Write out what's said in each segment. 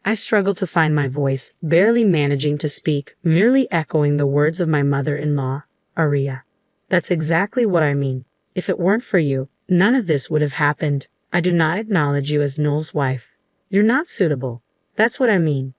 I struggled to find my voice, barely managing to speak, merely echoing the words of my mother-in-law, Aria. That's exactly what I mean. If it weren't for you, none of this would have happened. I do not acknowledge you as Noel's wife. You're not suitable. That's what I mean.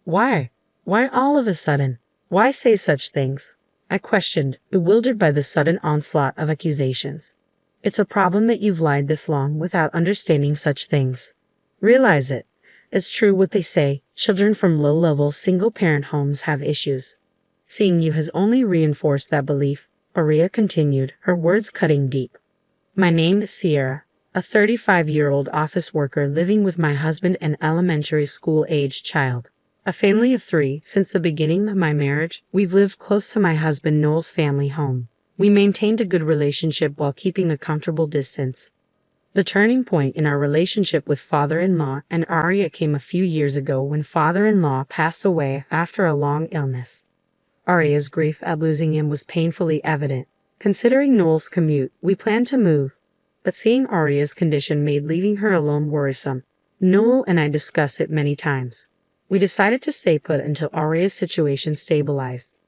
Why? Why all of a sudden? Why say such things? I questioned, bewildered by the sudden onslaught of accusations. It's a problem that you've lied this long without understanding such things. Realize it. It's true what they say, children from low-level single-parent homes have issues. Seeing you has only reinforced that belief, Aria continued, her words cutting deep. My name is Sierra, a 35-year-old office worker living with my husband and elementary school-aged child. A family of 3. Since the beginning of my marriage, we've lived close to my husband Noel's family home. We maintained a good relationship while keeping a comfortable distance. The turning point in our relationship with father-in-law and Aria came a few years ago when father-in-law passed away after a long illness. Aria's grief at losing him was painfully evident. Considering Noel's commute, we planned to move, but seeing Aria's condition made leaving her alone worrisome. Noel and I discussed it many times. We decided to stay put until Aria's situation stabilized.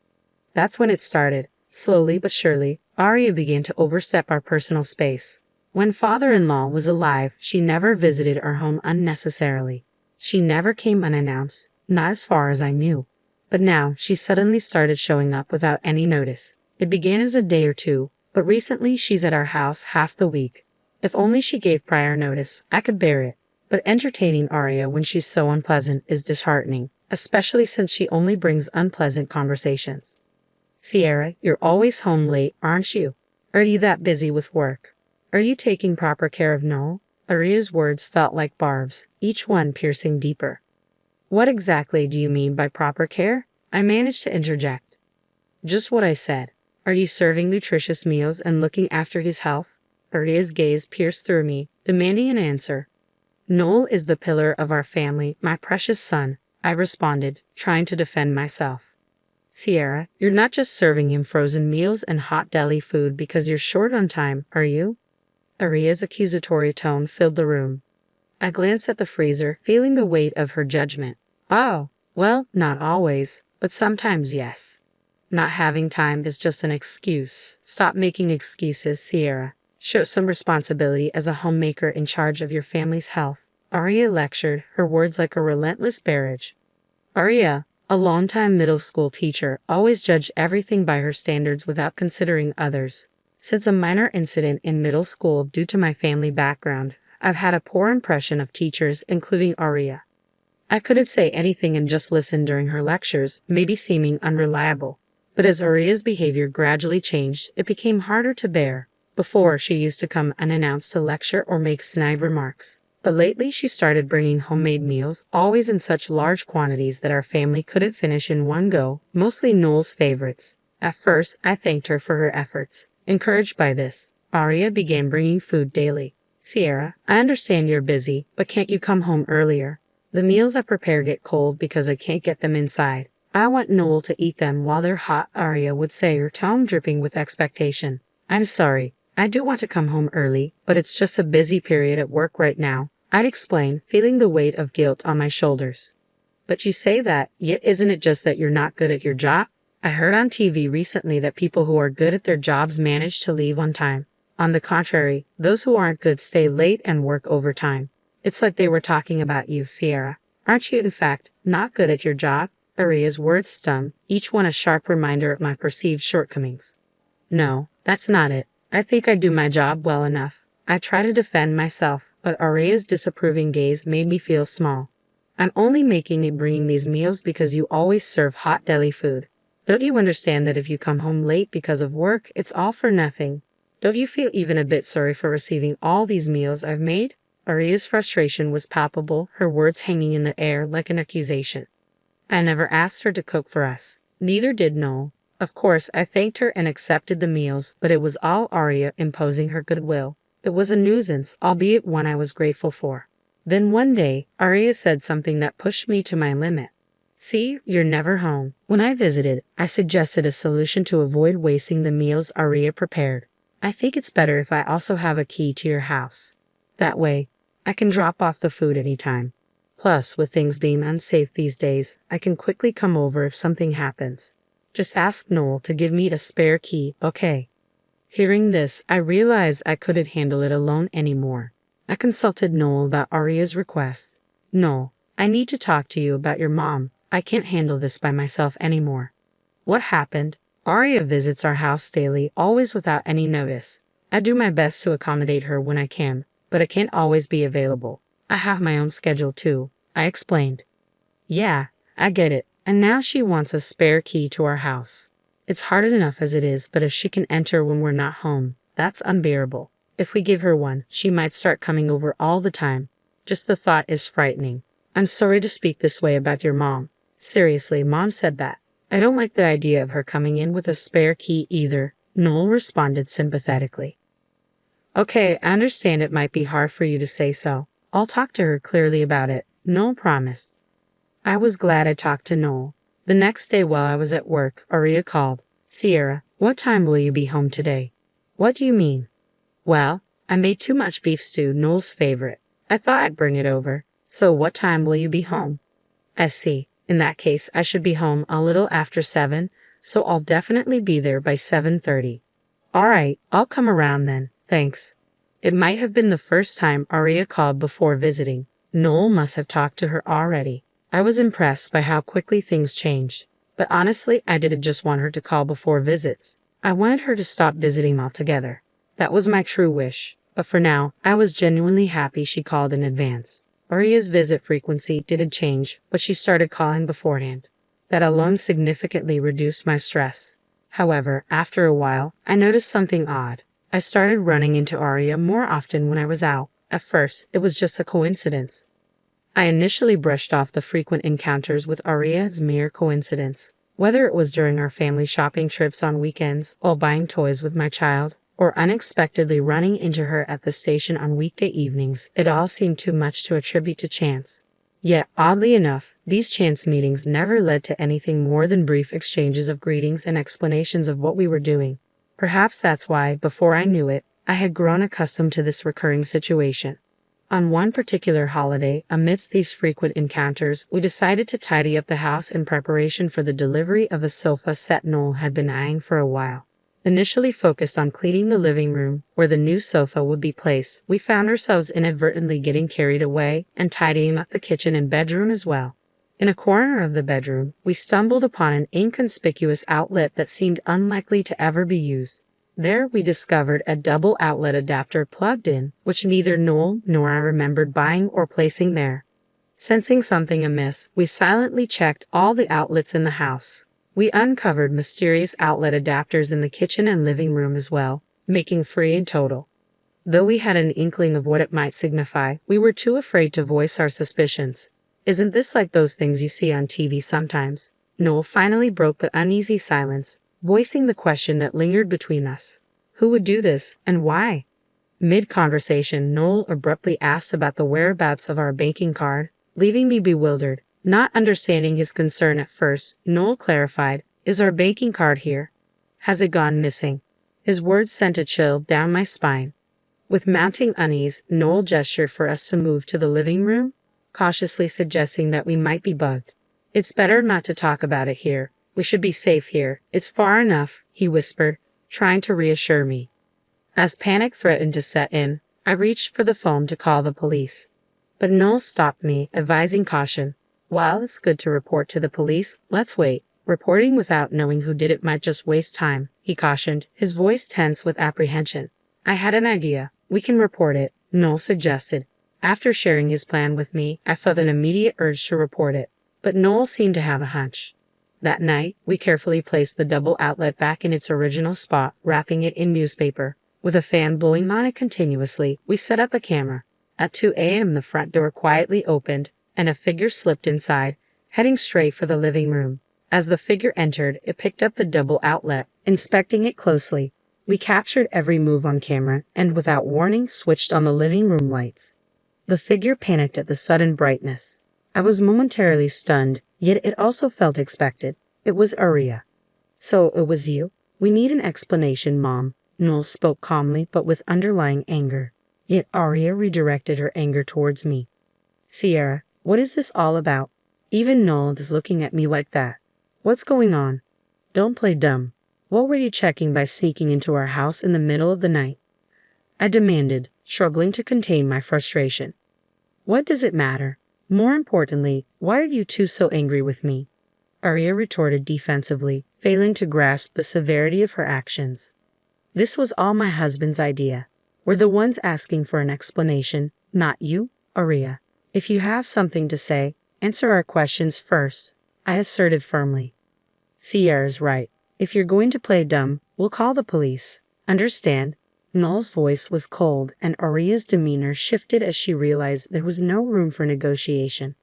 That's when it started. Slowly but surely, Aria began to overstep our personal space. When father-in-law was alive, she never visited our home unnecessarily. She never came unannounced, not as far as I knew. But now, she suddenly started showing up without any notice. It began as a day or two, but recently she's at our house half the week. If only she gave prior notice, I could bear it. But entertaining Aria when she's so unpleasant is disheartening, especially since she only brings unpleasant conversations. Sierra, you're always home late, aren't you? Are you that busy with work? Are you taking proper care of Noel? Aria's words felt like barbs, each one piercing deeper. What exactly do you mean by proper care? I managed to interject. Just what I said. Are you serving nutritious meals and looking after his health? Aria's gaze pierced through me, demanding an answer. Noel is the pillar of our family, my precious son, I responded, trying to defend myself. Sierra, you're not just serving him frozen meals and hot deli food because you're short on time, are you? Aria's accusatory tone filled the room. I glanced at the freezer, feeling the weight of her judgment. Oh, well, not always, but sometimes yes. Not having time is just an excuse. Stop making excuses, Sierra. Show some responsibility as a homemaker in charge of your family's health. Aria lectured, her words like a relentless barrage. Aria, a longtime middle school teacher, always judged everything by her standards without considering others. Since a minor incident in middle school due to my family background, I've had a poor impression of teachers, including Aria. I couldn't say anything and just listen during her lectures, maybe seeming unreliable. But as Aria's behavior gradually changed, it became harder to bear. Before, she used to come unannounced to lecture or make snide remarks. But lately she started bringing homemade meals, always in such large quantities that our family couldn't finish in one go, mostly Noel's favorites. At first, I thanked her for her efforts. Encouraged by this, Aria began bringing food daily. Sierra, I understand you're busy, but can't you come home earlier? The meals I prepare get cold because I can't get them inside. I want Noel to eat them while they're hot, Aria would say, her tone dripping with expectation. I'm sorry. I do want to come home early, but it's just a busy period at work right now, I'd explain, feeling the weight of guilt on my shoulders. But you say that, yet isn't it just that you're not good at your job? I heard on TV recently that people who are good at their jobs manage to leave on time. On the contrary, those who aren't good stay late and work overtime. It's like they were talking about you, Sierra. Aren't you, in fact, not good at your job? Aria's words stung, each one a sharp reminder of my perceived shortcomings. No, that's not it. I think I do my job well enough. I try to defend myself, but Aria's disapproving gaze made me feel small. I'm only making and bringing these meals because you always serve hot deli food. Don't you understand that if you come home late because of work, it's all for nothing? Don't you feel even a bit sorry for receiving all these meals I've made? Aria's frustration was palpable, her words hanging in the air like an accusation. I never asked her to cook for us. Neither did Noel. Of course, I thanked her and accepted the meals, but it was all Aria imposing her goodwill. It was a nuisance, albeit one I was grateful for. Then one day, Aria said something that pushed me to my limit. See, you're never home. When I visited, I suggested a solution to avoid wasting the meals Aria prepared. I think it's better if I also have a key to your house. That way, I can drop off the food anytime. Plus, with things being unsafe these days, I can quickly come over if something happens. Just ask Noel to give me a spare key, okay? Hearing this, I realized I couldn't handle it alone anymore. I consulted Noel about Aria's request. "Noel, I need to talk to you about your mom. I can't handle this by myself anymore." "What happened?" "Aria visits our house daily, always without any notice. I do my best to accommodate her when I can, but I can't always be available. I have my own schedule too," I explained. "Yeah, I get it. And now she wants a spare key to our house. It's hard enough as it is, but if she can enter when we're not home, that's unbearable. If we give her one, she might start coming over all the time. Just the thought is frightening. I'm sorry to speak this way about your mom. Seriously, Mom said that. I don't like the idea of her coming in with a spare key either," Noel responded sympathetically. "Okay, I understand it might be hard for you to say so. I'll talk to her clearly about it," Noel promised. I was glad I talked to Noel. The next day while I was at work, Aria called. "Sierra, what time will you be home today?" "What do you mean?" "Well, I made too much beef stew, Noel's favorite. I thought I'd bring it over. So what time will you be home?" "I see. In that case, I should be home a little after 7, so I'll definitely be there by 7:30. "All right, I'll come around then. Thanks." It might have been the first time Aria called before visiting. Noel must have talked to her already. I was impressed by how quickly things changed. But honestly, I didn't just want her to call before visits. I wanted her to stop visiting altogether. That was my true wish. But for now, I was genuinely happy she called in advance. Aria's visit frequency didn't change, but she started calling beforehand. That alone significantly reduced my stress. However, after a while, I noticed something odd. I started running into Aria more often when I was out. At first, it was just a coincidence. I initially brushed off the frequent encounters with Aria as mere coincidence. Whether it was during our family shopping trips on weekends, while buying toys with my child, or unexpectedly running into her at the station on weekday evenings, it all seemed too much to attribute to chance. Yet, oddly enough, these chance meetings never led to anything more than brief exchanges of greetings and explanations of what we were doing. Perhaps that's why, before I knew it, I had grown accustomed to this recurring situation. On one particular holiday, amidst these frequent encounters, we decided to tidy up the house in preparation for the delivery of the sofa set Noel had been eyeing for a while. Initially focused on cleaning the living room, where the new sofa would be placed, we found ourselves inadvertently getting carried away and tidying up the kitchen and bedroom as well. In a corner of the bedroom, we stumbled upon an inconspicuous outlet that seemed unlikely to ever be used. There we discovered a double outlet adapter plugged in, which neither Noel nor I remembered buying or placing there. Sensing something amiss, we silently checked all the outlets in the house. We uncovered mysterious outlet adapters in the kitchen and living room as well, making 3 in total. Though we had an inkling of what it might signify, we were too afraid to voice our suspicions. "Isn't this like those things you see on TV sometimes?" Noel finally broke the uneasy silence, voicing the question that lingered between us. Who would do this, and why? Mid-conversation, Noel abruptly asked about the whereabouts of our banking card, leaving me bewildered. Not understanding his concern at first, Noel clarified, "Is our banking card here? Has it gone missing?" His words sent a chill down my spine. With mounting unease, Noel gestured for us to move to the living room, cautiously suggesting that we might be bugged. "It's better not to talk about it here. We should be safe here. It's far enough," he whispered, trying to reassure me. As panic threatened to set in, I reached for the phone to call the police. But Noel stopped me, advising caution. "While it's good to report to the police, let's wait. Reporting without knowing who did it might just waste time," he cautioned, his voice tense with apprehension. "I had an idea. We can report it," Noel suggested. After sharing his plan with me, I felt an immediate urge to report it. But Noel seemed to have a hunch. That night, we carefully placed the double outlet back in its original spot, wrapping it in newspaper. With a fan blowing on it continuously, we set up a camera. At 2 a.m., the front door quietly opened, and a figure slipped inside, heading straight for the living room. As the figure entered, it picked up the double outlet, inspecting it closely. We captured every move on camera, and without warning, switched on the living room lights. The figure panicked at the sudden brightness. I was momentarily stunned, yet it also felt expected. It was Aria. "So it was you? We need an explanation, Mom." Noel spoke calmly but with underlying anger. Yet Aria redirected her anger towards me. "Sierra, What is this all about? Even Noel is looking at me like that. What's going on? Don't play dumb. What were you checking by sneaking into our house in the middle of the night? I demanded, struggling to contain my frustration. What does it matter? More importantly, why are you two so angry with me? Arya retorted defensively, failing to grasp the severity of her actions. This was all my husband's idea. We're the ones asking for an explanation, not you, Arya. If you have something to say, answer our questions first, I asserted firmly. Sierra's right. If you're going to play dumb, we'll call the police. Understand? Noel's voice was cold, and Arya's demeanor shifted as she realized there was no room for negotiation.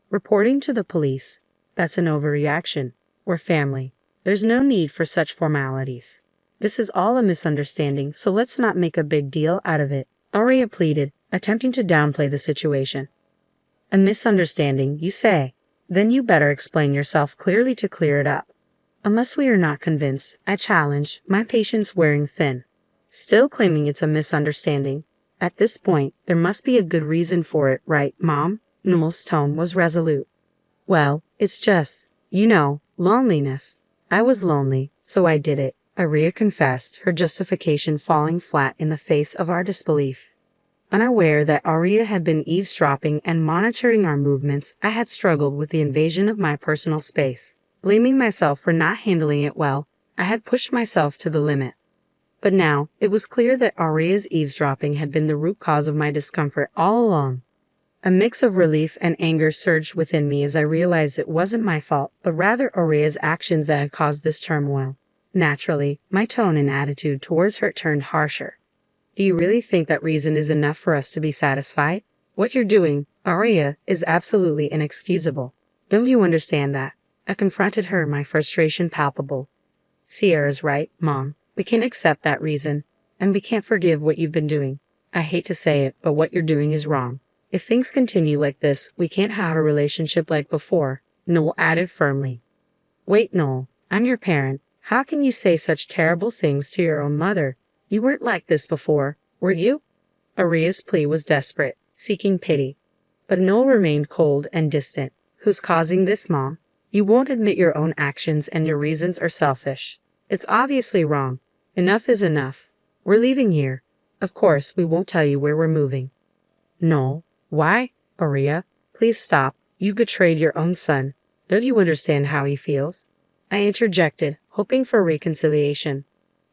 Reporting to the police? That's an overreaction. We're family. There's no need for such formalities. This is all a misunderstanding, so let's not make a big deal out of it, Arya pleaded, attempting to downplay the situation. A misunderstanding, you say? Then you better explain yourself clearly to clear it up. Unless we are not convinced, I challenge, my patience wearing thin. Still claiming it's a misunderstanding. At this point, there must be a good reason for it, right, Mom? Noel's tone was resolute. Well, it's just, loneliness. I was lonely, so I did it, Arya confessed, her justification falling flat in the face of our disbelief. Unaware that Arya had been eavesdropping and monitoring our movements, I had struggled with the invasion of my personal space. Blaming myself for not handling it well, I had pushed myself to the limit. But now, it was clear that Arya's eavesdropping had been the root cause of my discomfort all along. A mix of relief and anger surged within me as I realized it wasn't my fault, but rather Arya's actions that had caused this turmoil. Naturally, my tone and attitude towards her turned harsher. Do you really think that reason is enough for us to be satisfied? What you're doing, Arya, is absolutely inexcusable. Don't you understand that? I confronted her, my frustration palpable. Sierra's right, Mom. We can't accept that reason, and we can't forgive what you've been doing. I hate to say it, but what you're doing is wrong. If things continue like this, we can't have a relationship like before, Noel added firmly. Wait, Noel, I'm your parent. How can you say such terrible things to your own mother? You weren't like this before, were you? Arya's plea was desperate, seeking pity. But Noel remained cold and distant. Who's causing this, Mom? You won't admit your own actions and your reasons are selfish. It's obviously wrong. Enough is enough. We're leaving here. Of course, we won't tell you where we're moving. No. Why? Arya, please stop. You betrayed your own son. Don't you understand how he feels? I interjected, hoping for reconciliation.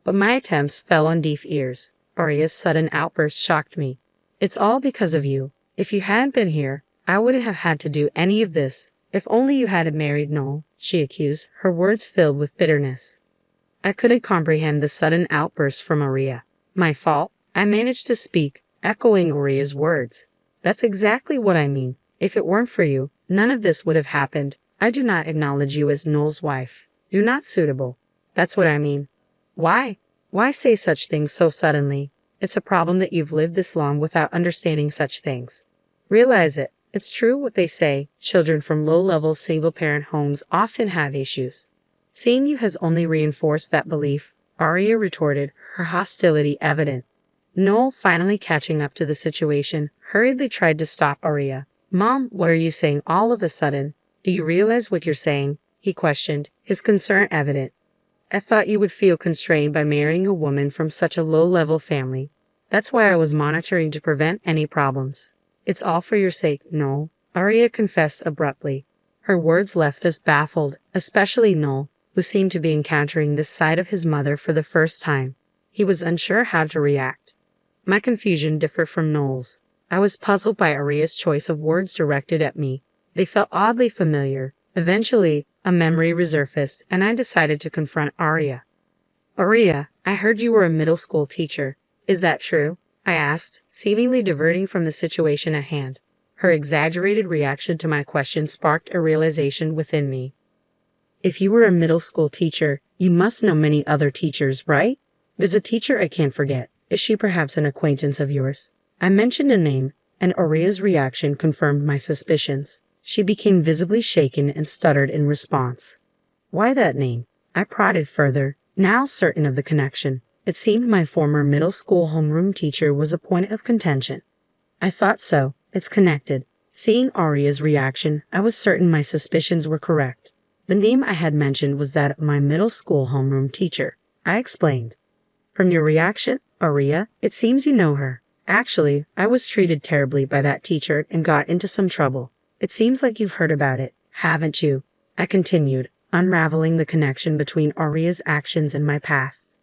But my attempts fell on deaf ears. Arya's sudden outburst shocked me. It's all because of you. If you hadn't been here, I wouldn't have had to do any of this. If only you hadn't married Noel, she accused, her words filled with bitterness. I couldn't comprehend the sudden outburst from Arya. My fault? I managed to speak, echoing Arya's words. That's exactly what I mean. If it weren't for you, none of this would have happened. I do not acknowledge you as Noel's wife. You're not suitable. That's what I mean. Why? Why say such things so suddenly? It's a problem that you've lived this long without understanding such things. Realize it. It's true what they say, children from low-level single-parent homes often have issues. Seeing you has only reinforced that belief, Arya retorted, her hostility evident. Noel, finally catching up to the situation, hurriedly tried to stop Arya. Mom, what are you saying all of a sudden? Do you realize what you're saying? He questioned, his concern evident. I thought you would feel constrained by marrying a woman from such a low-level family. That's why I was monitoring to prevent any problems. It's all for your sake, Noel, Arya confessed abruptly. Her words left us baffled, especially Noel, who seemed to be encountering this side of his mother for the first time. He was unsure how to react. My confusion differed from Noel's. I was puzzled by Arya's choice of words directed at me. They felt oddly familiar. Eventually, a memory resurfaced, and I decided to confront Arya. Arya, I heard you were a middle school teacher. Is that true? I asked, seemingly diverting from the situation at hand. Her exaggerated reaction to my question sparked a realization within me. If you were a middle school teacher, you must know many other teachers, right? There's a teacher I can't forget. Is she perhaps an acquaintance of yours? I mentioned a name, and Arya's reaction confirmed my suspicions. She became visibly shaken and stuttered in response. Why that name? I prodded further, now certain of the connection. It seemed my former middle school homeroom teacher was a point of contention. I thought so. It's connected. Seeing Aria's reaction, I was certain my suspicions were correct. The name I had mentioned was that of my middle school homeroom teacher. I explained. From your reaction, Aria, it seems you know her. Actually, I was treated terribly by that teacher and got into some trouble. It seems like you've heard about it, haven't you? I continued, unraveling the connection between Aria's actions and my past.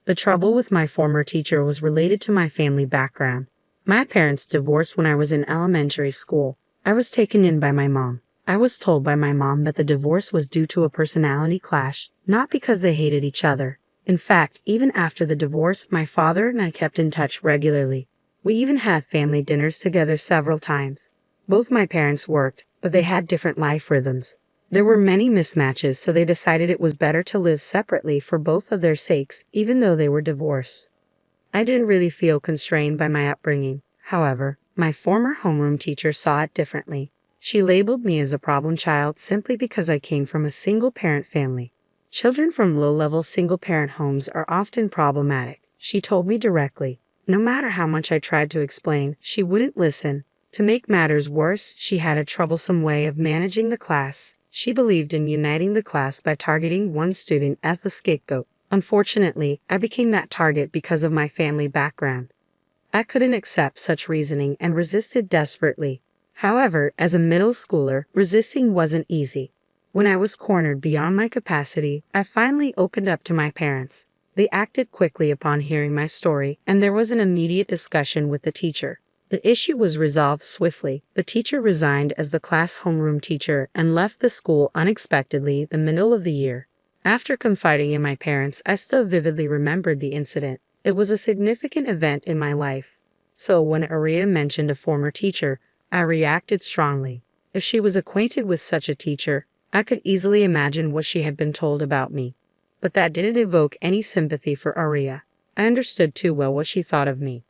The trouble with my former teacher was related to my family background. My parents divorced when I was in elementary school. I was taken in by my mom. I was told by my mom that the divorce was due to a personality clash, not because they hated each other. In fact, even after the divorce, my father and I kept in touch regularly. We even had family dinners together several times. Both my parents worked, but they had different life rhythms. There were many mismatches, so they decided it was better to live separately for both of their sakes, even though they were divorced. I didn't really feel constrained by my upbringing. However, my former homeroom teacher saw it differently. She labeled me as a problem child simply because I came from a single-parent family. Children from low-level single-parent homes are often problematic, she told me directly. No matter how much I tried to explain, she wouldn't listen. To make matters worse, she had a troublesome way of managing the class. She believed in uniting the class by targeting one student as the scapegoat. Unfortunately, I became that target because of my family background. I couldn't accept such reasoning and resisted desperately. However, as a middle schooler, resisting wasn't easy. When I was cornered beyond my capacity, I finally opened up to my parents. They acted quickly upon hearing my story, and there was an immediate discussion with the teacher. The issue was resolved swiftly. The teacher resigned as the class homeroom teacher and left the school unexpectedly the middle of the year. After confiding in my parents, I still vividly remembered the incident. It was a significant event in my life. So when Aria mentioned a former teacher, I reacted strongly. If she was acquainted with such a teacher, I could easily imagine what she had been told about me. But that didn't evoke any sympathy for Aria. I understood too well what she thought of me.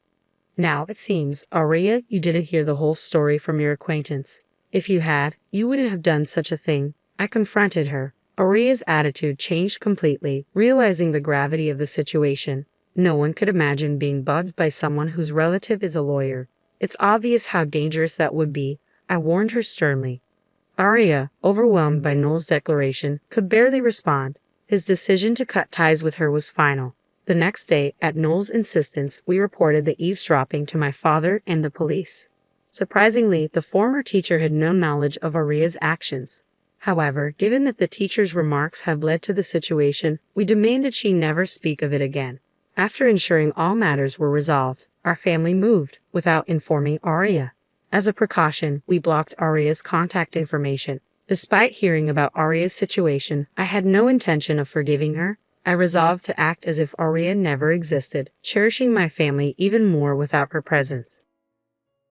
Now, it seems, Aria, you didn't hear the whole story from your acquaintance. If you had, you wouldn't have done such a thing. I confronted her. Aria's attitude changed completely, realizing the gravity of the situation. No one could imagine being bugged by someone whose relative is a lawyer. It's obvious how dangerous that would be, I warned her sternly. Aria, overwhelmed by Noel's declaration, could barely respond. His decision to cut ties with her was final. The next day, at Noel's insistence, we reported the eavesdropping to my father and the police. Surprisingly, the former teacher had no knowledge of Aria's actions. However, given that the teacher's remarks had led to the situation, we demanded she never speak of it again. After ensuring all matters were resolved, our family moved, without informing Aria. As a precaution, we blocked Aria's contact information. Despite hearing about Aria's situation, I had no intention of forgiving her. I resolved to act as if Aria never existed, cherishing my family even more without her presence.